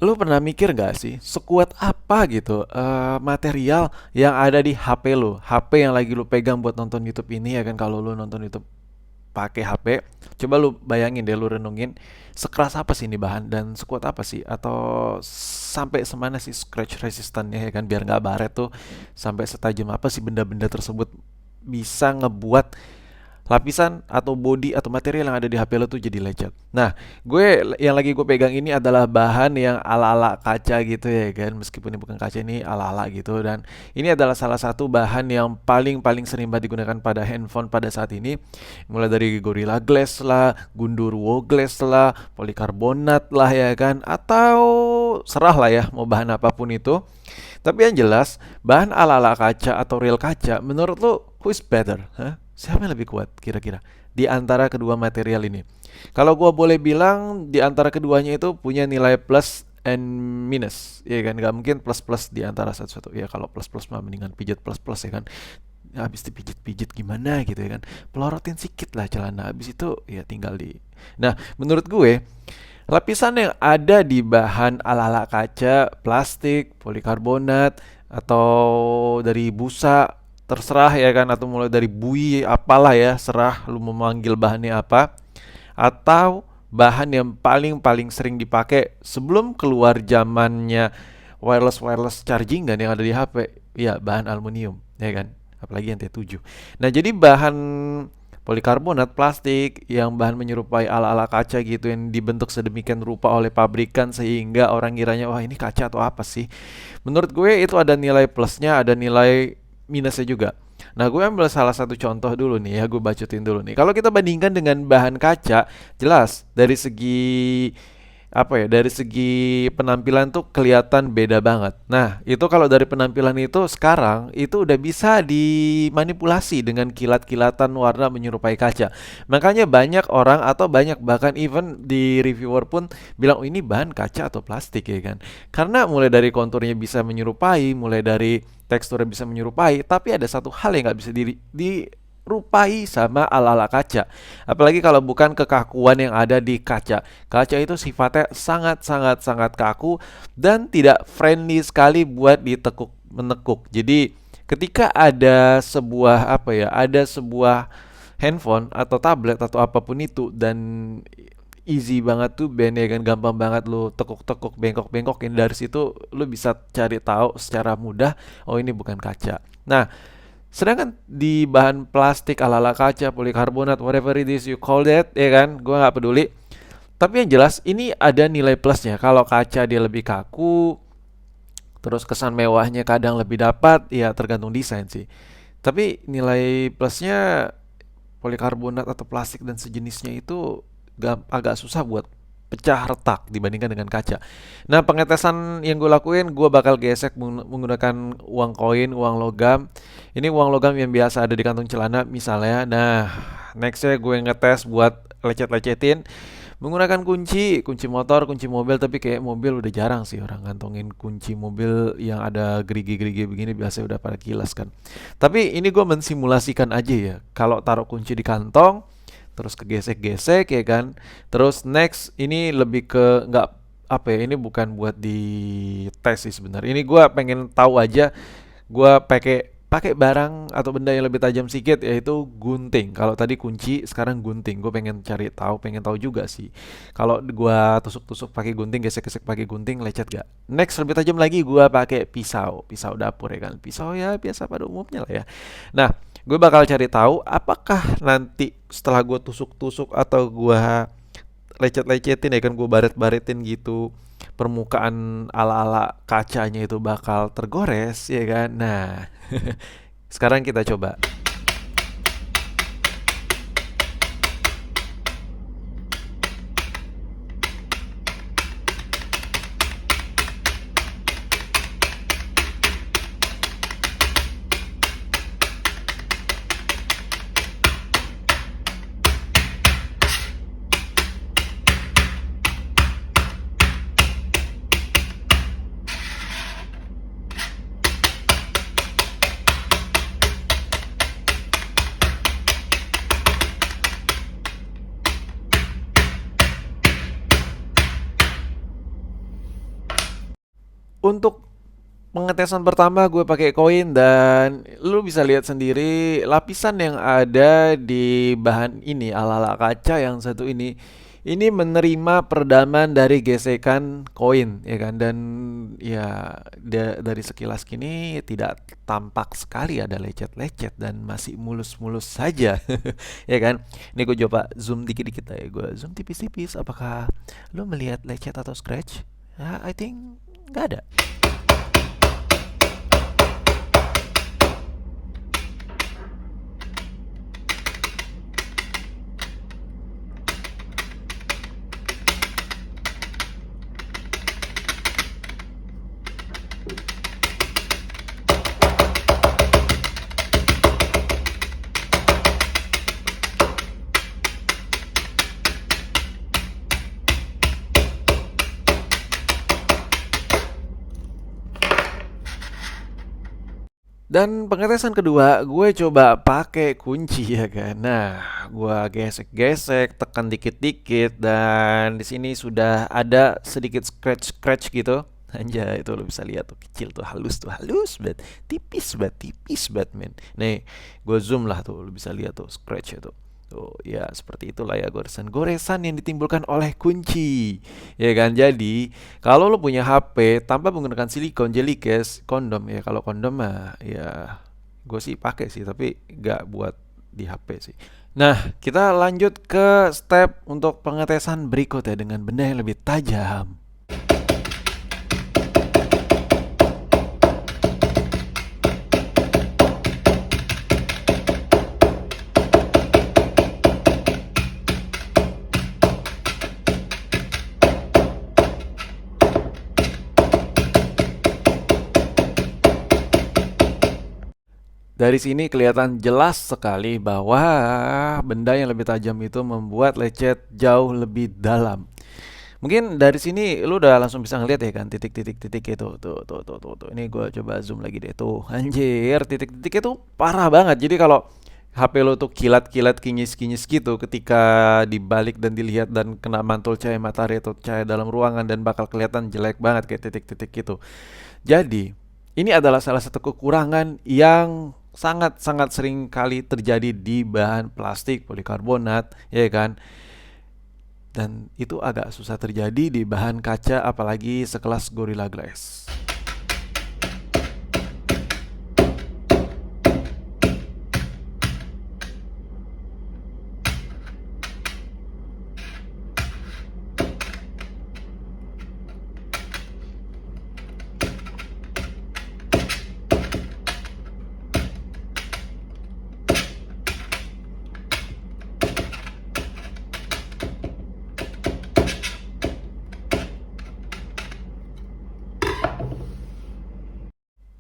Lu pernah mikir gak sih, sekuat apa gitu material yang ada di HP lu, HP yang lagi lu pegang buat nonton YouTube ini ya kan, kalau lu nonton YouTube pakai HP, coba lu bayangin deh, lu renungin sekeras apa sih ini bahan dan sekuat apa sih, atau sampai semana sih scratch resistannya ya kan, biar nggak baret tuh, sampai setajam apa sih benda-benda tersebut bisa ngebuat lapisan atau body atau material yang ada di HP lo tuh jadi lecet. Nah, yang lagi gue pegang ini adalah bahan yang ala-ala kaca gitu ya kan, meskipun ini bukan kaca, ini ala-ala gitu, dan ini adalah salah satu bahan yang paling sering banget digunakan pada handphone pada saat ini. Mulai dari Gorilla Glass lah, Gundurwo Glass lah, polikarbonat lah ya kan, atau serah lah ya mau bahan apapun itu. Tapi yang jelas, bahan ala-ala kaca atau real kaca, menurut lo who is better? Hah? Siapa yang lebih kuat kira-kira di antara kedua material ini? Kalau gua boleh bilang, di antara keduanya itu punya nilai plus and minus, ya kan? Gak mungkin plus plus di antara satu-satu. Ya kalau plus plus mah mendingan pijat plus plus ya kan. Habis dipijit-pijit gimana gitu ya kan? Pelorotin sikit lah celana. Habis itu ya tinggal di. Nah, menurut gue lapisan yang ada di bahan ala-ala kaca, plastik, polikarbonat, atau dari busa, terserah ya kan, atau mulai dari bui apalah ya, serah lu memanggil bahannya apa, atau bahan yang paling sering dipakai sebelum keluar zamannya wireless charging kan yang ada di HP, ya bahan aluminium ya kan, apalagi yang T7. Nah, jadi bahan polikarbonat plastik yang bahan menyerupai ala-ala kaca gitu, yang dibentuk sedemikian rupa oleh pabrikan sehingga orang kiranya wah ini kaca atau apa sih. Menurut gue itu ada nilai plusnya, ada nilai minusnya juga. Nah, gue ambil salah satu contoh dulu nih ya, gue bacotin dulu nih. Kalau kita bandingkan dengan bahan kaca, jelas dari segi apa ya, dari segi penampilan tuh kelihatan beda banget. Nah, itu kalau dari penampilan itu sekarang itu udah bisa dimanipulasi dengan kilat-kilatan warna menyerupai kaca. Makanya banyak orang atau banyak bahkan even di reviewer pun bilang oh, ini bahan kaca atau plastik ya kan. Karena mulai dari konturnya bisa menyerupai, mulai dari teksturnya bisa menyerupai, tapi ada satu hal yang nggak bisa dirupai sama ala-ala kaca. Apalagi kalau bukan kekakuan yang ada di kaca. Kaca itu sifatnya sangat kaku dan tidak friendly sekali buat ditekuk menekuk. Jadi ketika ada sebuah apa ya, ada sebuah handphone atau tablet atau apapun itu dan easy banget tuh band ya kan, gampang banget lu tekuk-tekuk bengkok-bengkokin, dari situ lu bisa cari tahu secara mudah oh ini bukan kaca. Nah, sedangkan di bahan plastik ala-ala kaca, polikarbonat, whatever it is you call that, ya kan, gua nggak peduli. Tapi yang jelas ini ada nilai plusnya. Kalau kaca dia lebih kaku, terus kesan mewahnya kadang lebih dapat, ya tergantung desain sih. Tapi nilai plusnya polikarbonat atau plastik dan sejenisnya itu agak susah buat pecah retak dibandingkan dengan kaca. Nah, pengetesan yang gue lakuin, gue bakal gesek menggunakan uang koin, uang logam. Ini uang logam yang biasa ada di kantong celana misalnya. Nah, nextnya gue ngetes buat lecet-lecetin menggunakan kunci motor, kunci mobil, tapi kayak mobil udah jarang sih orang ngantongin kunci mobil yang ada gerigi-gerigi begini, biasanya udah pada kilas kan. Tapi ini gue mensimulasikan aja ya, kalau taruh kunci di kantong, terus kegesek-gesek ya kan. Terus next ini lebih ke nggak apa ya, ini bukan buat di tes sih sebenarnya. Ini gue pengen tahu aja, gue pakai pakai barang atau benda yang lebih tajam sedikit, yaitu gunting. Kalau tadi kunci, sekarang gunting. Gue pengen cari tahu, pengen tahu juga sih. Kalau gue tusuk-tusuk pakai gunting, gesek-gesek pakai gunting, lecet gak? Next lebih tajam lagi, gue pakai pisau, pisau dapur ya kan. Pisau ya biasa pada umumnya lah ya. Nah, gue bakal cari tahu apakah nanti setelah gue tusuk-tusuk atau gue lecet-lecetin ya kan, gue baret-baretin gitu, permukaan ala-ala kacanya itu bakal tergores ya kan. Nah, sekarang kita coba. Untuk pengetesan pertama gue pakai koin dan lu bisa lihat sendiri lapisan yang ada di bahan ini ala-ala kaca yang satu ini menerima peredaman dari gesekan koin ya kan dan ya dari sekilas kini tidak tampak sekali ada lecet-lecet dan masih mulus-mulus saja ya kan. Ini gue coba zoom dikit-dikit ya, gue zoom tipis-tipis, apakah lu melihat lecet atau scratch? I think nggak ada. Dan pengetesan kedua, gue coba pakai kunci ya kan. Nah, gue gesek-gesek, tekan dikit-dikit, dan di sini sudah ada sedikit scratch-scratch gitu. Anjay, itu lo bisa lihat tuh halus banget, tipis banget men. Nih, gue zoom lah tuh, lo bisa lihat tuh scratch itu. Tuh, ya seperti itulah ya goresan yang ditimbulkan oleh kunci. Ya kan, jadi kalau lo punya HP tanpa menggunakan silikon, jelly case, kondom ya. Kalau kondom mah ya gue sih pakai sih, tapi nggak buat di HP sih. Nah, kita lanjut ke step untuk pengetesan berikut ya dengan benda yang lebih tajam. Dari sini kelihatan jelas sekali bahwa benda yang lebih tajam itu membuat lecet jauh lebih dalam. Mungkin dari sini lu udah langsung bisa ngeliat ya kan titik-titik-titik itu tuh. Ini gua coba zoom lagi deh tuh. Anjir, titik-titik itu parah banget. Jadi kalau HP lo tuh kilat-kilat kinyis-kinyis gitu ketika dibalik dan dilihat dan kena mantul cahaya matahari atau cahaya dalam ruangan dan bakal kelihatan jelek banget kayak titik-titik gitu. Jadi, ini adalah salah satu kekurangan yang sangat-sangat sering kali terjadi di bahan plastik polikarbonat, ya kan? Dan itu agak susah terjadi di bahan kaca apalagi sekelas Gorilla Glass.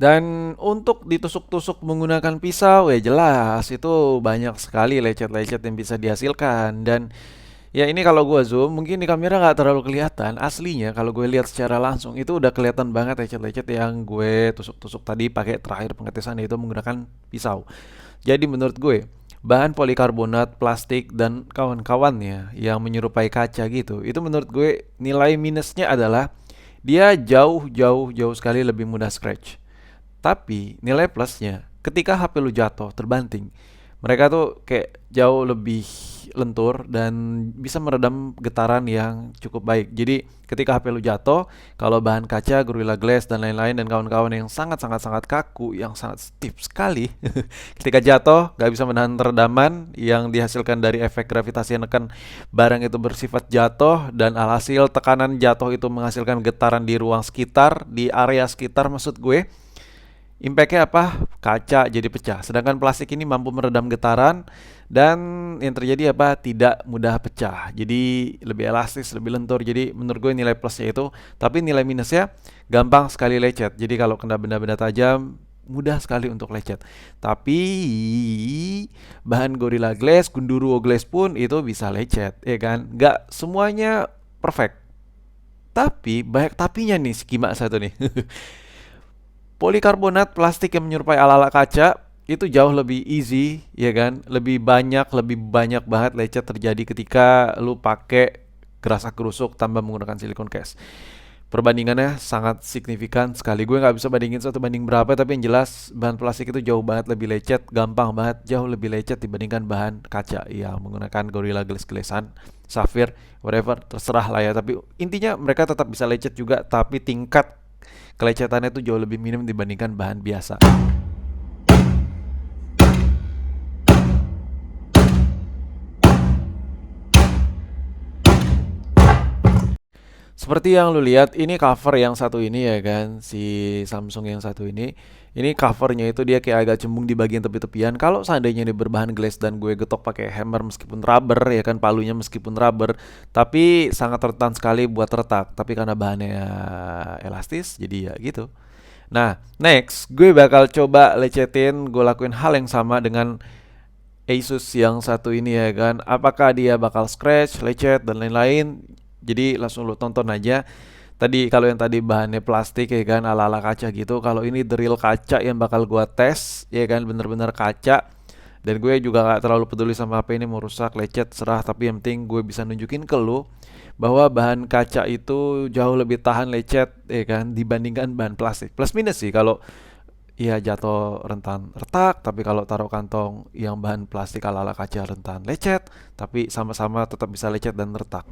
Dan untuk ditusuk-tusuk menggunakan pisau ya jelas itu banyak sekali lecet-lecet yang bisa dihasilkan. Dan ya ini kalau gue zoom mungkin di kamera nggak terlalu kelihatan. Aslinya kalau gue lihat secara langsung itu udah kelihatan banget lecet-lecet yang gue tusuk-tusuk tadi pakai terakhir pengetesan yaitu menggunakan pisau. Jadi menurut gue bahan polikarbonat, plastik dan kawan-kawannya yang menyerupai kaca gitu, itu menurut gue nilai minusnya adalah dia jauh sekali lebih mudah scratch. Tapi nilai plusnya, ketika HP lu jatuh terbanting, mereka tuh kayak jauh lebih lentur dan bisa meredam getaran yang cukup baik. Jadi ketika HP lu jatuh, kalau bahan kaca, Gorilla Glass dan lain-lain dan kawan-kawan yang sangat kaku, yang sangat stiff sekali, ketika jatuh gak bisa menahan redaman yang dihasilkan dari efek gravitasi yang nekan barang itu bersifat jatuh dan alhasil tekanan jatuh itu menghasilkan getaran di ruang sekitar, di area sekitar maksud gue. Impactnya apa? Kaca jadi pecah. Sedangkan plastik ini mampu meredam getaran dan yang terjadi apa? Tidak mudah pecah. Jadi lebih elastis, lebih lentur. Jadi menurut gue nilai plusnya itu. Tapi nilai minusnya gampang sekali lecet. Jadi kalau kena benda-benda tajam mudah sekali untuk lecet. Tapi bahan Gorilla Glass, Gunduro Glass pun itu bisa lecet, ya kan? Gak semuanya perfect. Tapi banyak tapinya nih si Kima satu nih. Polikarbonat plastik yang menyerupai ala-ala kaca itu jauh lebih easy, ya kan? Lebih banyak banget lecet terjadi ketika lu pakai gerasa kerusuk tanpa menggunakan silikon case. Perbandingannya sangat signifikan sekali. Gue nggak bisa bandingin satu banding berapa, tapi yang jelas bahan plastik itu jauh banget lebih lecet, gampang banget, jauh lebih lecet dibandingkan bahan kaca yang menggunakan Gorilla Glass-glassan, Sapphire, whatever, terserah lah ya. Tapi intinya mereka tetap bisa lecet juga, tapi tingkat kelecetannya itu jauh lebih minim dibandingkan bahan biasa. Seperti yang lu lihat, ini cover yang satu ini ya kan, si Samsung yang satu ini. Ini covernya itu dia kayak agak cembung di bagian tepi-tepian. Kalau seandainya dia berbahan glass dan gue getok pakai hammer meskipun rubber ya kan, palunya meskipun rubber, tapi sangat rentan sekali buat retak. Tapi karena bahannya elastis, jadi ya gitu. Nah, next gue bakal coba lecetin, gue lakuin hal yang sama dengan Asus yang satu ini ya kan. Apakah dia bakal scratch, lecet dan lain-lain? Jadi langsung lu tonton aja. Tadi kalau yang tadi bahannya plastik ya kan, ala-ala kaca gitu. Kalau ini the real kaca yang bakal gua tes ya kan, bener-bener kaca. Dan gue juga gak terlalu peduli sama HP ini mau rusak, lecet, serah. Tapi yang penting gue bisa nunjukin ke lu bahwa bahan kaca itu jauh lebih tahan lecet ya kan dibandingkan bahan plastik. Plus minus sih kalau iya jatuh rentan retak, tapi kalau taruh kantong yang bahan plastik ala-ala kaca rentan lecet, tapi sama-sama tetap bisa lecet dan retak.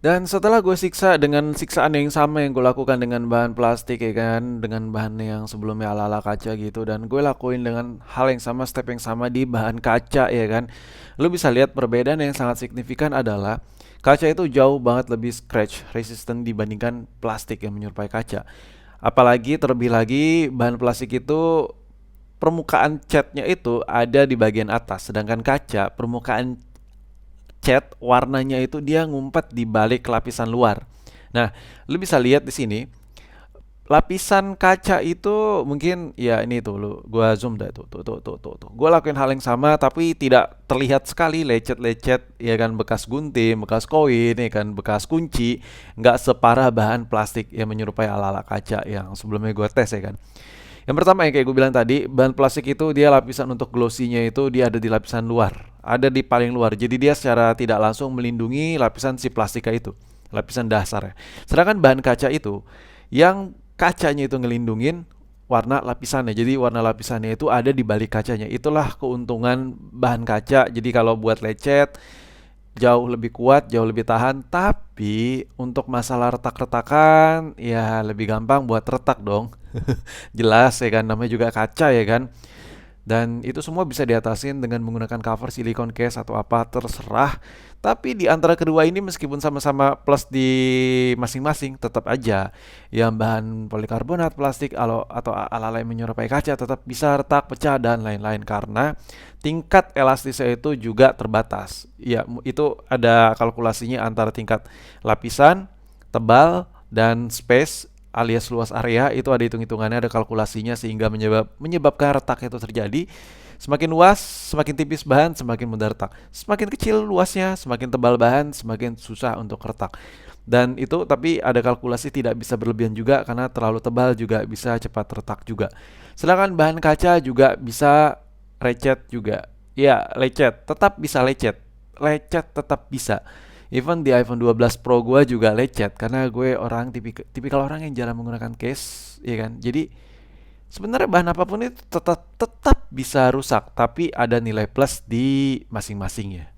Dan setelah gue siksa dengan siksaan yang sama yang gue lakukan dengan bahan plastik ya kan, dengan bahan yang sebelumnya ala-ala kaca gitu, dan gue lakuin dengan hal yang sama, step yang sama di bahan kaca ya kan. Lu bisa lihat perbedaan yang sangat signifikan adalah kaca itu jauh banget lebih scratch resistant dibandingkan plastik yang menyerupai kaca. Apalagi terlebih lagi bahan plastik itu permukaan catnya itu ada di bagian atas, sedangkan kaca permukaan cat warnanya itu dia ngumpet di balik lapisan luar. Nah, lu bisa lihat di sini lapisan kaca itu mungkin ya ini tuh lu gua zoom dah tuh. Gua lakuin hal yang sama tapi tidak terlihat sekali lecet-lecet ya kan, bekas gunting, bekas koin ya kan, bekas kunci, nggak separah bahan plastik yang menyerupai ala-ala kaca yang sebelumnya gua tes ya kan. Yang pertama yang kayak gue bilang tadi, bahan plastik itu dia lapisan untuk glossy-nya itu dia ada di lapisan luar. ada di paling luar. Jadi dia secara tidak langsung melindungi lapisan si plastika itu, lapisan dasar ya. Sedangkan bahan kaca itu, yang kacanya itu ngelindungin warna lapisannya. Jadi warna lapisannya itu ada di balik kacanya. Itulah keuntungan bahan kaca. Jadi kalau buat lecet jauh lebih kuat, jauh lebih tahan. Tapi untuk masalah retak-retakan, ya lebih gampang buat retak dong. Jelas ya kan, namanya juga kaca ya kan. Dan itu semua bisa diatasin dengan menggunakan cover silikon case atau apa terserah. Tapi di antara kedua ini meskipun sama-sama plus di masing-masing, tetap aja yang bahan polikarbonat, plastik atau ala-ala yang menyerupai kaca tetap bisa retak, pecah dan lain-lain karena tingkat elastisnya itu juga terbatas. Ya, itu ada kalkulasinya antara tingkat lapisan, tebal dan space alias luas area itu ada hitung-hitungannya, ada kalkulasinya sehingga menyebabkan retak itu terjadi. Semakin luas, semakin tipis bahan, semakin mudah retak. Semakin kecil luasnya, semakin tebal bahan, semakin susah untuk retak. Dan itu tapi ada kalkulasi tidak bisa berlebihan juga karena terlalu tebal juga bisa cepat retak juga. Sedangkan bahan kaca juga bisa lecet juga. Ya, lecet, tetap bisa lecet. Lecet tetap bisa. Even di iPhone 12 Pro gue juga lecet karena gue orang tipikal orang yang jarang menggunakan case, ya kan. Jadi sebenarnya bahan apapun itu tetap tetap bisa rusak, tapi ada nilai plus di masing-masingnya.